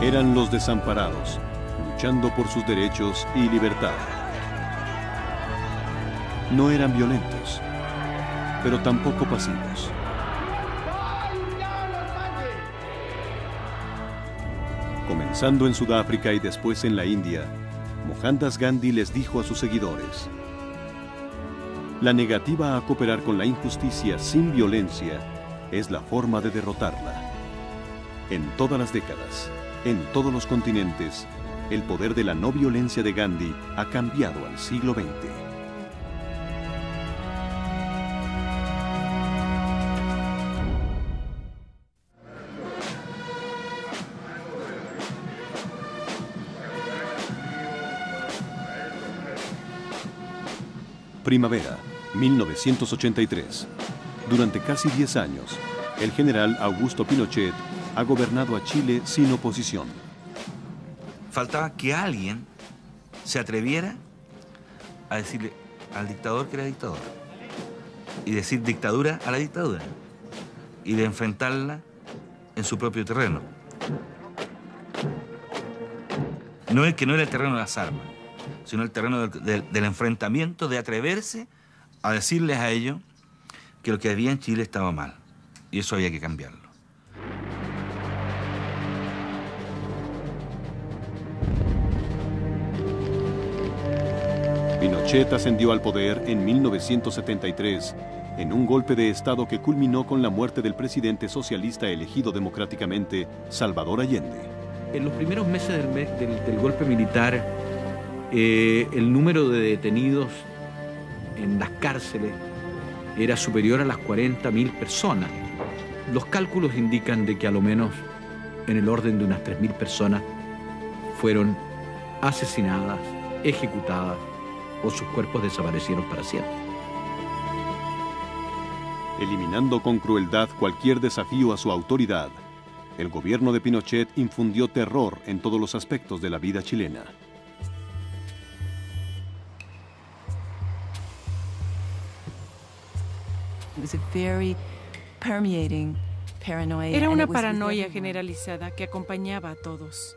Eran los desamparados, luchando por sus derechos y libertad. No eran violentos, pero tampoco pasivos. Comenzando en Sudáfrica y después en la India, Mohandas Gandhi les dijo a sus seguidores: la negativa a cooperar con la injusticia sin violencia es la forma de derrotarla. En todas las décadas, en todos los continentes, el poder de la no violencia de Gandhi ha cambiado al siglo XX. Primavera, 1983. Durante casi 10 años, el general Augusto Pinochet ha gobernado a Chile sin oposición. Faltaba que alguien se atreviera a decirle al dictador que era dictador y decir dictadura a la dictadura y de enfrentarla en su propio terreno. No es que no era el terreno de las armas, sino el terreno del enfrentamiento, de atreverse a decirles a ellos que lo que había en Chile estaba mal y eso había que cambiarlo. Pinochet ascendió al poder en 1973 en un golpe de Estado que culminó con la muerte del presidente socialista elegido democráticamente, Salvador Allende. En los primeros meses del golpe militar, el número de detenidos en las cárceles era superior a las 40.000 personas. Los cálculos indican de que a lo menos en el orden de unas 3.000 personas fueron asesinadas, ejecutadas o sus cuerpos desaparecieron para siempre. Eliminando con crueldad cualquier desafío a su autoridad, el gobierno de Pinochet infundió terror en todos los aspectos de la vida chilena. Era una paranoia generalizada que acompañaba a todos.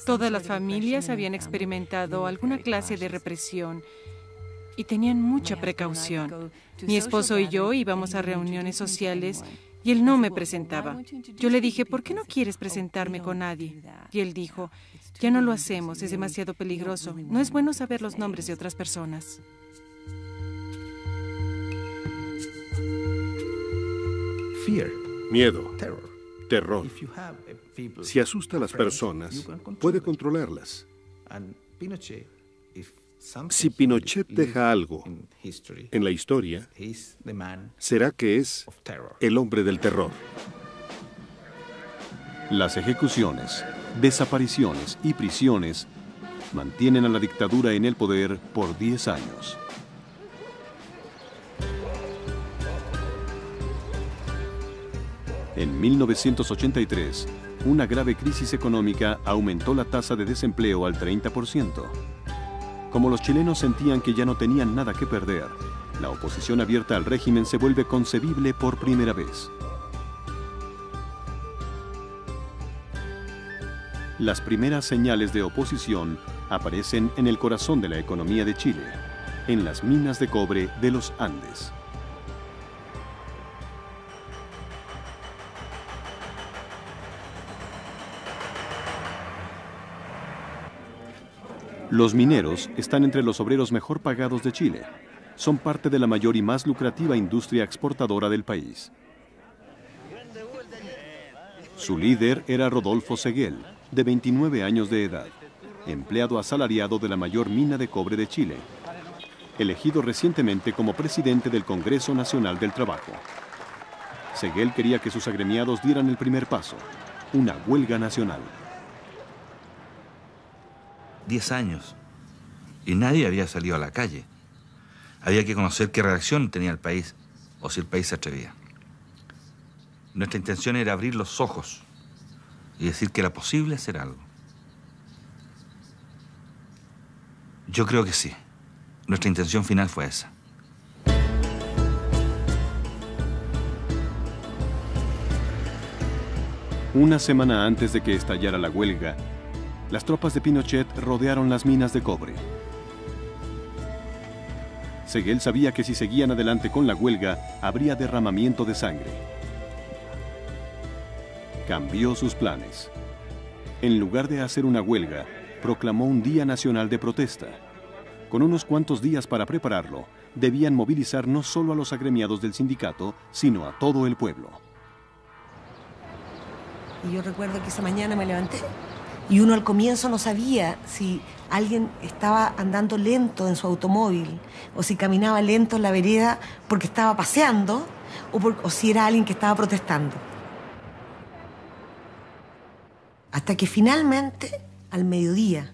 Todas las familias habían experimentado alguna clase de represión y tenían mucha precaución. Mi esposo y yo íbamos a reuniones sociales y él no me presentaba. Yo le dije, ¿por qué no quieres presentarme con nadie? Y él dijo, ya no lo hacemos, es demasiado peligroso. No es bueno saber los nombres de otras personas. Miedo, terror. Si asusta a las personas, puede controlarlas. Si Pinochet deja algo en la historia, será que es el hombre del terror. Las ejecuciones, desapariciones y prisiones mantienen a la dictadura en el poder por 10 años. En 1983, una grave crisis económica aumentó la tasa de desempleo al 30%. Como los chilenos sentían que ya no tenían nada que perder, la oposición abierta al régimen se vuelve concebible por primera vez. Las primeras señales de oposición aparecen en el corazón de la economía de Chile, en las minas de cobre de los Andes. Los mineros están entre los obreros mejor pagados de Chile. Son parte de la mayor y más lucrativa industria exportadora del país. Su líder era Rodolfo Seguel, de 29 años de edad, empleado asalariado de la mayor mina de cobre de Chile, elegido recientemente como presidente del Congreso Nacional del Trabajo. Seguel quería que sus agremiados dieran el primer paso, una huelga nacional. 10 años y nadie había salido a la calle. Había que conocer qué reacción tenía el país o si el país se atrevía. Nuestra intención era abrir los ojos y decir que era posible hacer algo. Yo creo que sí. Nuestra intención final fue esa. Una semana antes de que estallara la huelga, las tropas de Pinochet rodearon las minas de cobre. Seguel sabía que si seguían adelante con la huelga, habría derramamiento de sangre. Cambió sus planes. En lugar de hacer una huelga, proclamó un Día Nacional de Protesta. Con unos cuantos días para prepararlo, debían movilizar no solo a los agremiados del sindicato, sino a todo el pueblo. Y yo recuerdo que esa mañana me levanté y uno al comienzo no sabía si alguien estaba andando lento en su automóvil o si caminaba lento en la vereda porque estaba paseando o si era alguien que estaba protestando. Hasta que finalmente, al mediodía,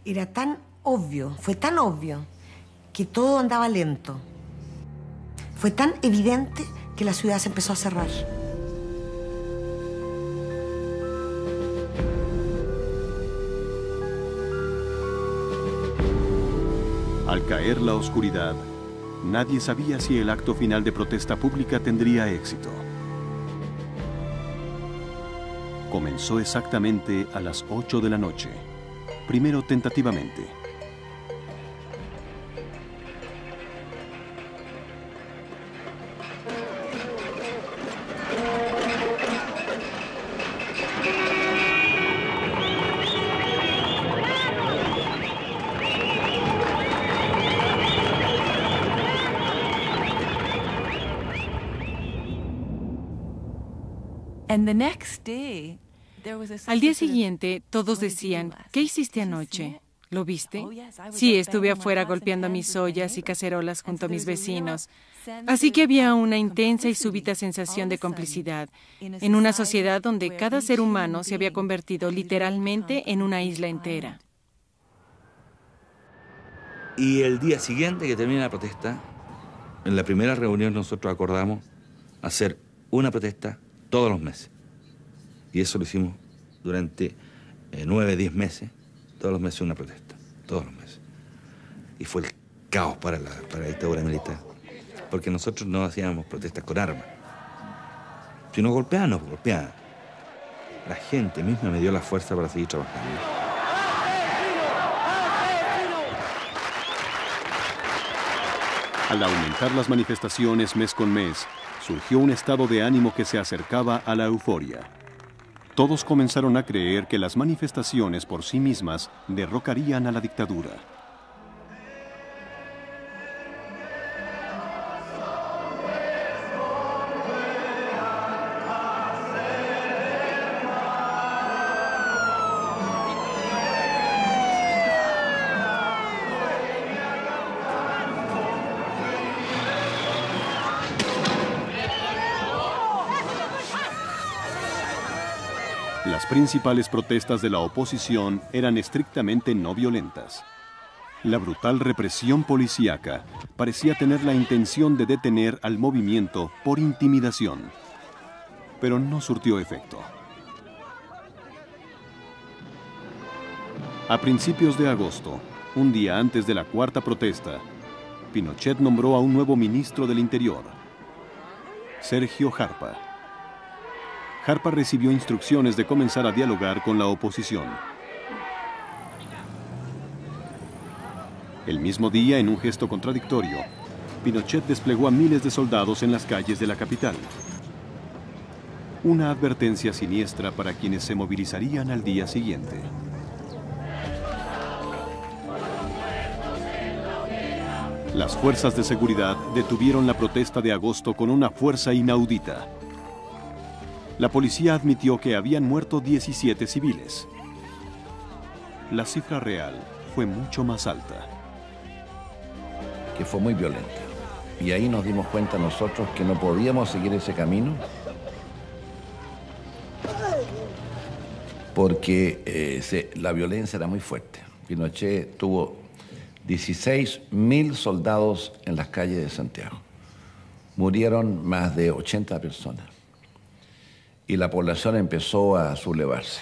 era tan obvio, fue tan obvio que todo andaba lento. Fue tan evidente que la ciudad se empezó a cerrar. Al caer la oscuridad, nadie sabía si el acto final de protesta pública tendría éxito. Comenzó exactamente a las 8 de la noche, primero tentativamente. Al día siguiente, todos decían, ¿qué hiciste anoche? ¿Lo viste? Sí, estuve afuera golpeando mis ollas y cacerolas junto a mis vecinos. Así que había una intensa y súbita sensación de complicidad en una sociedad donde cada ser humano se había convertido literalmente en una isla entera. Y el día siguiente que termina la protesta, en la primera reunión nosotros acordamos hacer una protesta todos los meses. Y eso lo hicimos durante 9, 10 meses, todos los meses una protesta, todos los meses. Y fue el caos para la dictadura militar, porque nosotros no hacíamos protestas con armas. Si nos golpeaban, nos golpeaban. La gente misma me dio la fuerza para seguir trabajando. Al aumentar las manifestaciones mes con mes, surgió un estado de ánimo que se acercaba a la euforia. Todos comenzaron a creer que las manifestaciones por sí mismas derrocarían a la dictadura. Las principales protestas de la oposición eran estrictamente no violentas. La brutal represión policíaca parecía tener la intención de detener al movimiento por intimidación, pero no surtió efecto. A principios de agosto, un día antes de la cuarta protesta, Pinochet nombró a un nuevo ministro del Interior, Sergio Jarpa. Jarpa recibió instrucciones de comenzar a dialogar con la oposición. El mismo día, en un gesto contradictorio, Pinochet desplegó a miles de soldados en las calles de la capital. Una advertencia siniestra para quienes se movilizarían al día siguiente. Las fuerzas de seguridad detuvieron la protesta de agosto con una fuerza inaudita. La policía admitió que habían muerto 17 civiles. La cifra real fue mucho más alta. Que fue muy violenta. Y ahí nos dimos cuenta nosotros que no podíamos seguir ese camino porque la violencia era muy fuerte. Pinochet tuvo 16.000 soldados en las calles de Santiago. Murieron más de 80 personas. Y la población empezó a sublevarse.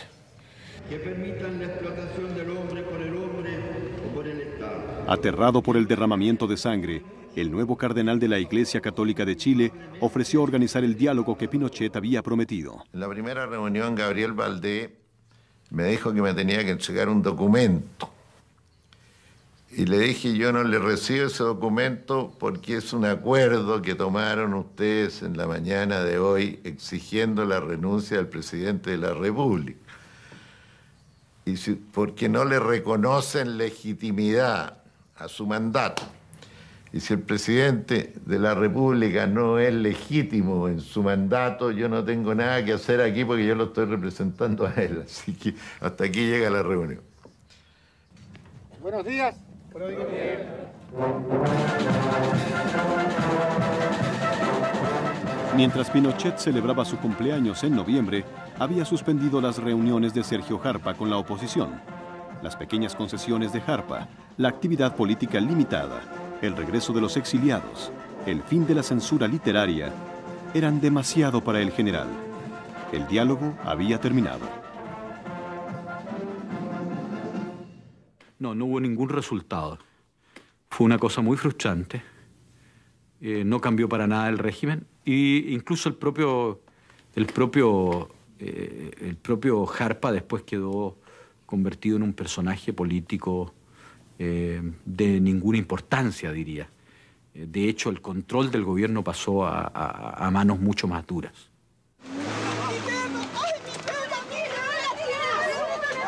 Que permitan la explotación del hombre por el hombre o por el Estado. Aterrado por el derramamiento de sangre, el nuevo cardenal de la Iglesia Católica de Chile ofreció organizar el diálogo que Pinochet había prometido. En la primera reunión, Gabriel Valdés me dijo que me tenía que entregar un documento. Y le dije, yo no le recibo ese documento porque es un acuerdo que tomaron ustedes en la mañana de hoy exigiendo la renuncia del presidente de la República. Y porque no le reconocen legitimidad a su mandato. Y si el presidente de la República no es legítimo en su mandato, yo no tengo nada que hacer aquí porque yo lo estoy representando a él. Así que hasta aquí llega la reunión. Buenos días. Mientras Pinochet celebraba su cumpleaños en noviembre, había suspendido las reuniones de Sergio Jarpa con la oposición. Las pequeñas concesiones de Jarpa, la actividad política limitada, el regreso de los exiliados, el fin de la censura literaria, eran demasiado para el general. El diálogo había terminado. No hubo ningún resultado. Fue una cosa muy frustrante. No cambió para nada el régimen. E incluso el propio Jarpa después quedó convertido en un personaje político de ninguna importancia, diría. De hecho, el control del gobierno pasó a manos mucho más duras.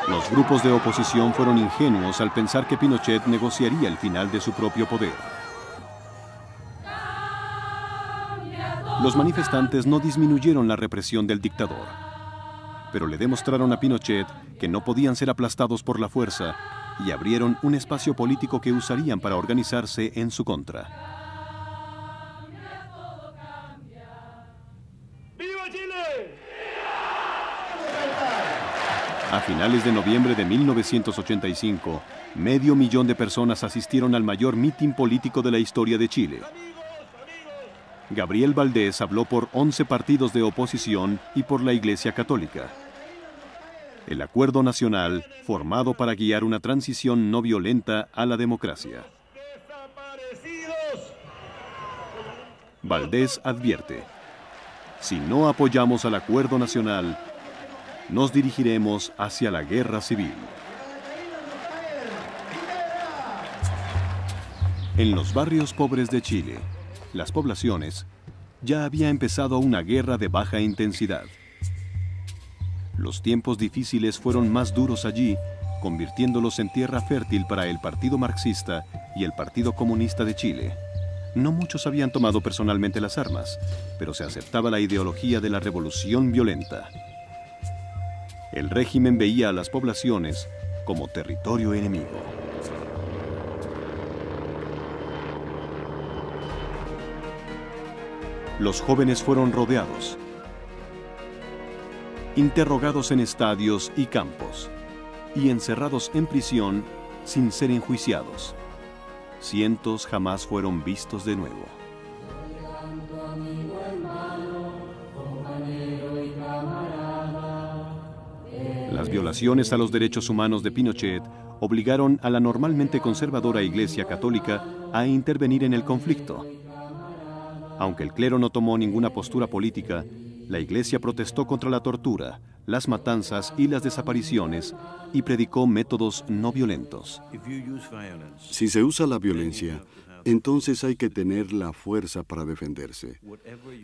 Los grupos de oposición fueron ingenuos al pensar que Pinochet negociaría el final de su propio poder. Los manifestantes no disminuyeron la represión del dictador, pero le demostraron a Pinochet que no podían ser aplastados por la fuerza y abrieron un espacio político que usarían para organizarse en su contra. ¡Viva Chile! A finales de noviembre de 1985, 500.000 de personas asistieron al mayor mitin político de la historia de Chile. Gabriel Valdés habló por 11 partidos de oposición y por la Iglesia Católica. El Acuerdo Nacional, formado para guiar una transición no violenta a la democracia. Valdés advierte: si no apoyamos al Acuerdo Nacional, nos dirigiremos hacia la guerra civil. En los barrios pobres de Chile, las poblaciones, ya había empezado una guerra de baja intensidad. Los tiempos difíciles fueron más duros allí, convirtiéndolos en tierra fértil para el Partido Marxista y el Partido Comunista de Chile. No muchos habían tomado personalmente las armas, pero se aceptaba la ideología de la revolución violenta. El régimen veía a las poblaciones como territorio enemigo. Los jóvenes fueron rodeados, interrogados en estadios y campos, y encerrados en prisión sin ser enjuiciados. Cientos jamás fueron vistos de nuevo. Las violaciones a los derechos humanos de Pinochet obligaron a la normalmente conservadora Iglesia Católica a intervenir en el conflicto. Aunque el clero no tomó ninguna postura política, la Iglesia protestó contra la tortura, las matanzas y las desapariciones y predicó métodos no violentos. Si se usa la violencia, entonces hay que tener la fuerza para defenderse.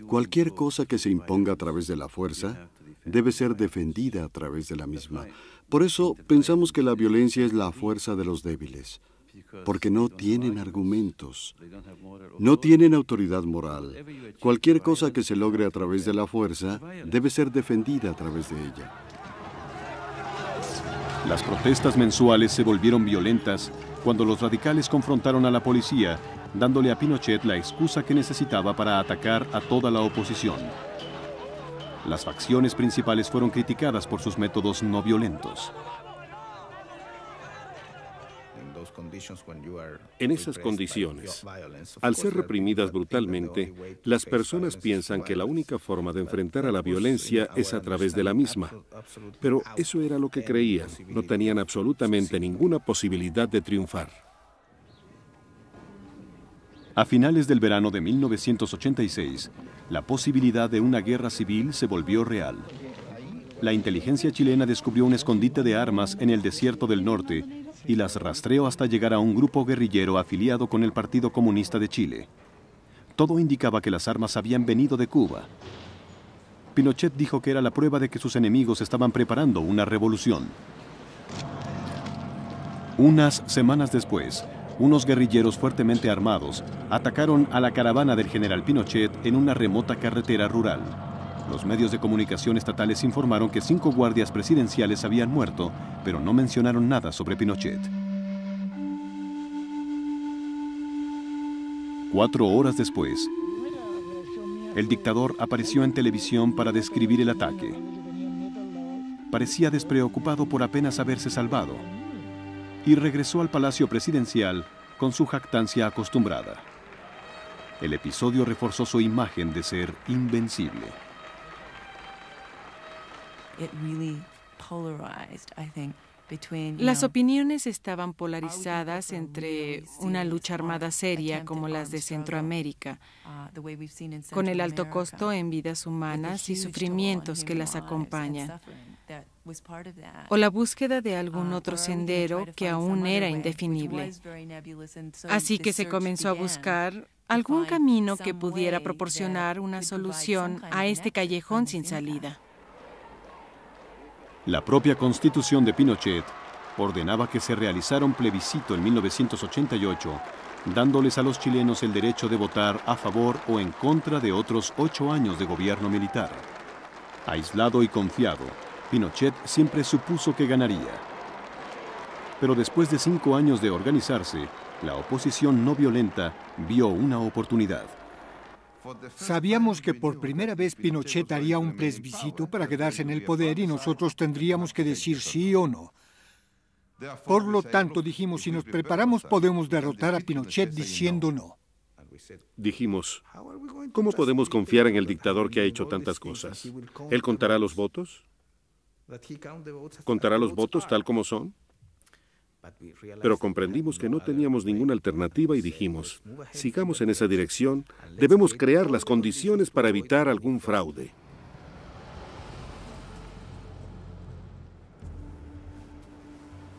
Cualquier cosa que se imponga a través de la fuerza debe ser defendida a través de la misma. Por eso pensamos que la violencia es la fuerza de los débiles, porque no tienen argumentos, no tienen autoridad moral. Cualquier cosa que se logre a través de la fuerza debe ser defendida a través de ella. Las protestas mensuales se volvieron violentas cuando los radicales confrontaron a la policía, dándole a Pinochet la excusa que necesitaba para atacar a toda la oposición. Las facciones principales fueron criticadas por sus métodos no violentos. En esas condiciones, al ser reprimidas brutalmente, las personas piensan que la única forma de enfrentar a la violencia es a través de la misma. Pero eso era lo que creían. No tenían absolutamente ninguna posibilidad de triunfar. A finales del verano de 1986, la posibilidad de una guerra civil se volvió real. La inteligencia chilena descubrió un escondite de armas en el desierto del norte y las rastreó hasta llegar a un grupo guerrillero afiliado con el Partido Comunista de Chile. Todo indicaba que las armas habían venido de Cuba. Pinochet dijo que era la prueba de que sus enemigos estaban preparando una revolución. Unas semanas después, unos guerrilleros fuertemente armados atacaron a la caravana del general Pinochet en una remota carretera rural. Los medios de comunicación estatales informaron que 5 guardias presidenciales habían muerto, pero no mencionaron nada sobre Pinochet. 4 horas después, el dictador apareció en televisión para describir el ataque. Parecía despreocupado por apenas haberse salvado y regresó al palacio presidencial con su jactancia acostumbrada. El episodio reforzó su imagen de ser invencible. Las opiniones estaban polarizadas entre una lucha armada seria como las de Centroamérica, con el alto costo en vidas humanas y sufrimientos que las acompañan, o la búsqueda de algún otro sendero que aún era indefinible. Así que se comenzó a buscar algún camino que pudiera proporcionar una solución a este callejón sin salida. La propia constitución de Pinochet ordenaba que se realizara un plebiscito en 1988, dándoles a los chilenos el derecho de votar a favor o en contra de otros 8 años de gobierno militar. Aislado y confiado, Pinochet siempre supuso que ganaría. Pero después de 5 años de organizarse, la oposición no violenta vio una oportunidad. Sabíamos que por primera vez Pinochet haría un plebiscito para quedarse en el poder y nosotros tendríamos que decir sí o no. Por lo tanto, dijimos, si nos preparamos podemos derrotar a Pinochet diciendo no. Dijimos, ¿cómo podemos confiar en el dictador que ha hecho tantas cosas? ¿Él contará los votos? ¿Contará los votos tal como son? Pero comprendimos que no teníamos ninguna alternativa y dijimos, sigamos en esa dirección, debemos crear las condiciones para evitar algún fraude.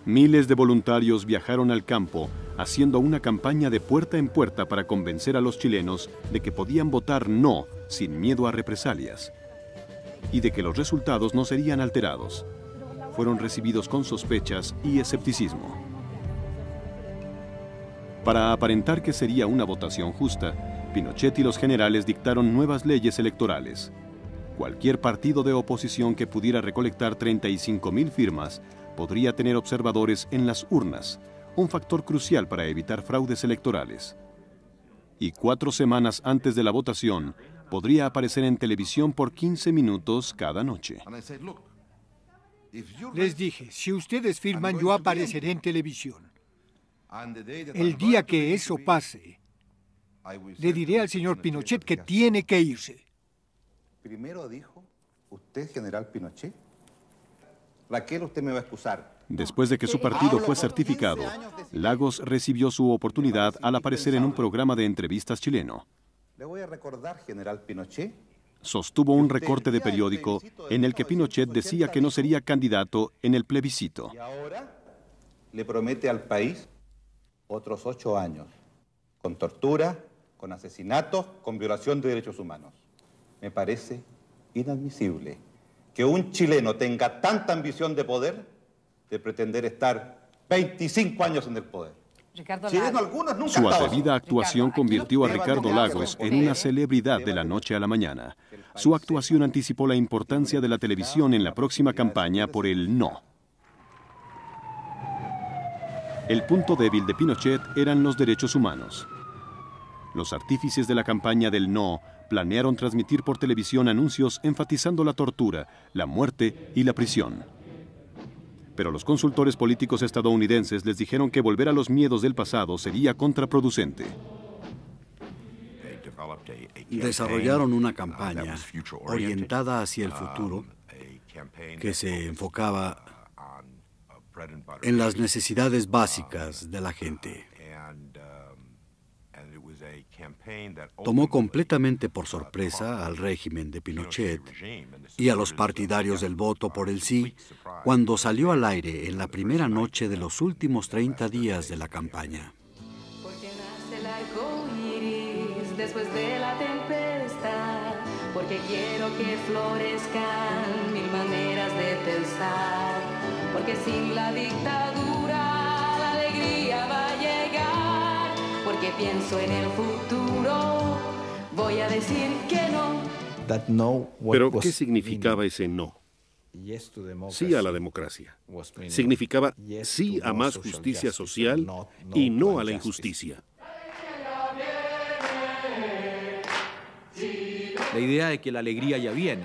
Miles de voluntarios viajaron al campo, haciendo una campaña de puerta en puerta para convencer a los chilenos de que podían votar no sin miedo a represalias y de que los resultados no serían alterados. Fueron recibidos con sospechas y escepticismo. Para aparentar que sería una votación justa, Pinochet y los generales dictaron nuevas leyes electorales. Cualquier partido de oposición que pudiera recolectar 35.000 firmas podría tener observadores en las urnas, un factor crucial para evitar fraudes electorales. Y 4 semanas antes de la votación, podría aparecer en televisión por 15 minutos cada noche. Les dije, si ustedes firman, yo apareceré en televisión. El día que eso pase, le diré al señor Pinochet que tiene que irse. Primero dijo, usted, general Pinochet. Raquel, usted me va a excusar. Después de que su partido fue certificado, Lagos recibió su oportunidad al aparecer en un programa de entrevistas chileno. Le voy a recordar, general Pinochet. Sostuvo un recorte de periódico en el que Pinochet decía que no sería candidato en el plebiscito. Y ahora le promete al país otros 8 años, con tortura, con asesinatos, con violación de derechos humanos. Me parece inadmisible que un chileno tenga tanta ambición de poder, de pretender estar 25 años en el poder. Su atrevida actuación convirtió a Ricardo Lagos en una celebridad de la noche a la mañana. Su actuación anticipó la importancia de la televisión en la próxima campaña por el no. El punto débil de Pinochet eran los derechos humanos. Los artífices de la campaña del no planearon transmitir por televisión anuncios enfatizando la tortura, la muerte y la prisión. Pero los consultores políticos estadounidenses les dijeron que volver a los miedos del pasado sería contraproducente. Desarrollaron una campaña orientada hacia el futuro que se enfocaba en las necesidades básicas de la gente. tomó completamente por sorpresa al régimen de Pinochet y a los partidarios del voto por el sí cuando salió al aire en la primera noche de los últimos 30 días de la campaña. Porque nace el arco iris después de la tempestad, porque quiero que florezcan mil maneras de pensar, porque sin la dictadura la alegría va a llegar, porque pienso en el futuro, voy a decir que no. Pero, ¿qué significaba ese no? Sí a la democracia. Significaba sí a más justicia social y no a la injusticia. La idea de que la alegría ya viene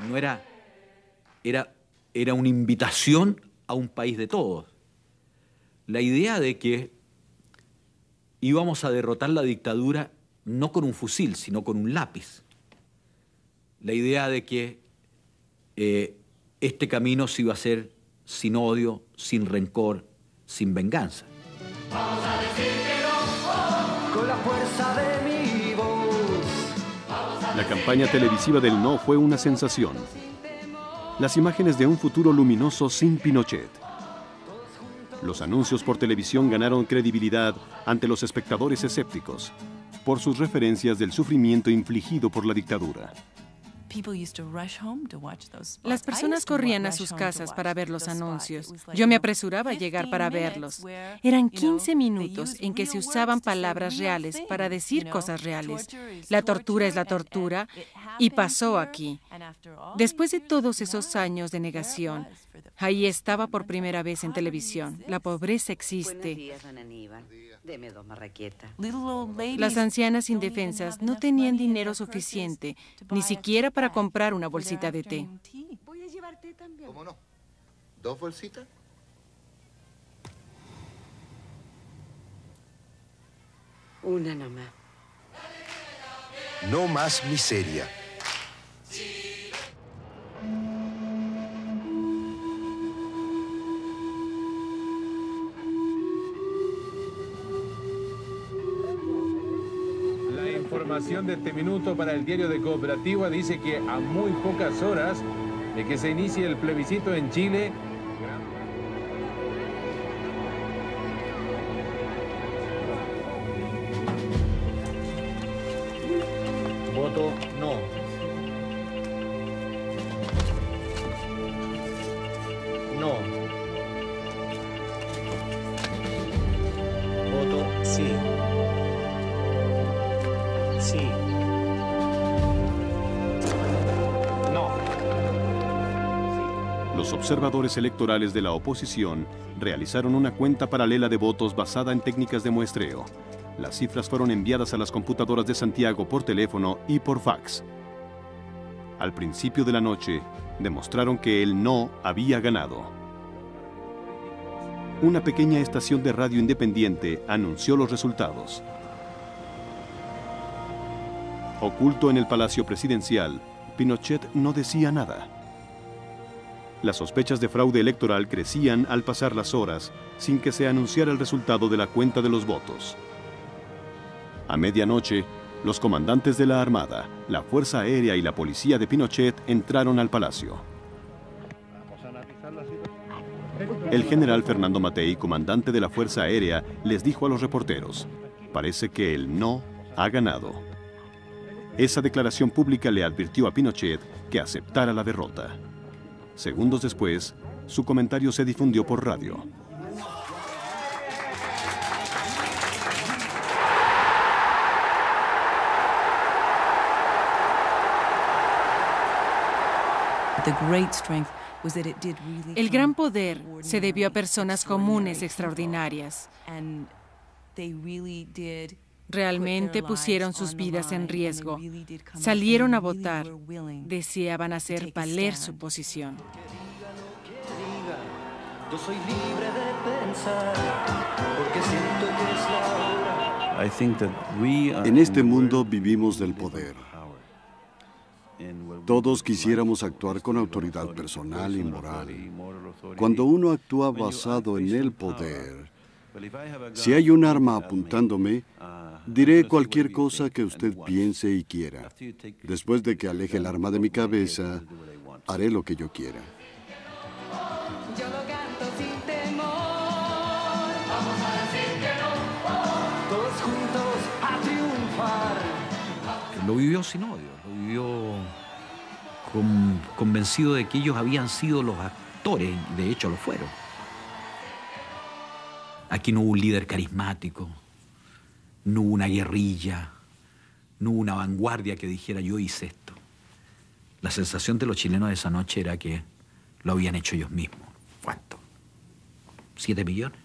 no era una invitación a un país de todos. La idea de que íbamos a derrotar la dictadura no con un fusil, sino con un lápiz. La idea de que este camino se iba a hacer sin odio, sin rencor, sin venganza. Vamos a decir que no, con la fuerza de mi voz. La campaña televisiva del no fue una sensación. Las imágenes de un futuro luminoso sin Pinochet. Los anuncios por televisión ganaron credibilidad ante los espectadores escépticos por sus referencias del sufrimiento infligido por la dictadura. Las personas corrían a sus casas para ver los anuncios. Yo me apresuraba a llegar para verlos. Eran 15 minutos en que se usaban palabras reales para decir cosas reales. La tortura es la tortura y pasó aquí. Después de todos esos años de negación, ahí estaba por primera vez en televisión. La pobreza existe. Las ancianas indefensas no tenían dinero suficiente, ni siquiera para comprar una bolsita de té. Voy a llevar té también. ¿Cómo no? ¿2 bolsitas? Una nomás. No más miseria. Información de este minuto para el diario de Cooperativa dice que a muy pocas horas de que se inicie el plebiscito en Chile, voto no. No. Voto sí. Sí. No. Los observadores electorales de la oposición realizaron una cuenta paralela de votos basada en técnicas de muestreo. Las cifras fueron enviadas a las computadoras de Santiago por teléfono y por fax. Al principio de la noche, demostraron que el no había ganado. Una pequeña estación de radio independiente anunció los resultados. Oculto en el Palacio Presidencial, Pinochet no decía nada. Las sospechas de fraude electoral crecían al pasar las horas sin que se anunciara el resultado de la cuenta de los votos. A medianoche, los comandantes de la Armada, la Fuerza Aérea y la Policía de Pinochet entraron al palacio. El general Fernando Matei, comandante de la Fuerza Aérea, les dijo a los reporteros: parece que el no ha ganado. Esa declaración pública le advirtió a Pinochet que aceptara la derrota. Segundos después, su comentario se difundió por radio. El gran poder se debió a personas comunes extraordinarias. Realmente pusieron sus vidas en riesgo. Salieron a votar. Deseaban hacer valer su posición. Yo soy libre de pensar, porque siento que es la hora. En este mundo vivimos del poder. Todos quisiéramos actuar con autoridad personal y moral. Cuando uno actúa basado en el poder, Si hay un arma apuntándome, diré cualquier cosa que usted piense y quiera. Después de que aleje el arma de mi cabeza, haré lo que yo quiera. Yo lo canto sin temor. Vamos a decir que no. Todos juntos a triunfar. Lo vivió sin odio, lo vivió convencido de que ellos habían sido los actores, y de hecho lo fueron. Aquí no hubo un líder carismático, no hubo una guerrilla, no hubo una vanguardia que dijera yo hice esto. La sensación de los chilenos de esa noche era que lo habían hecho ellos mismos. ¿Cuánto? ¿7 millones?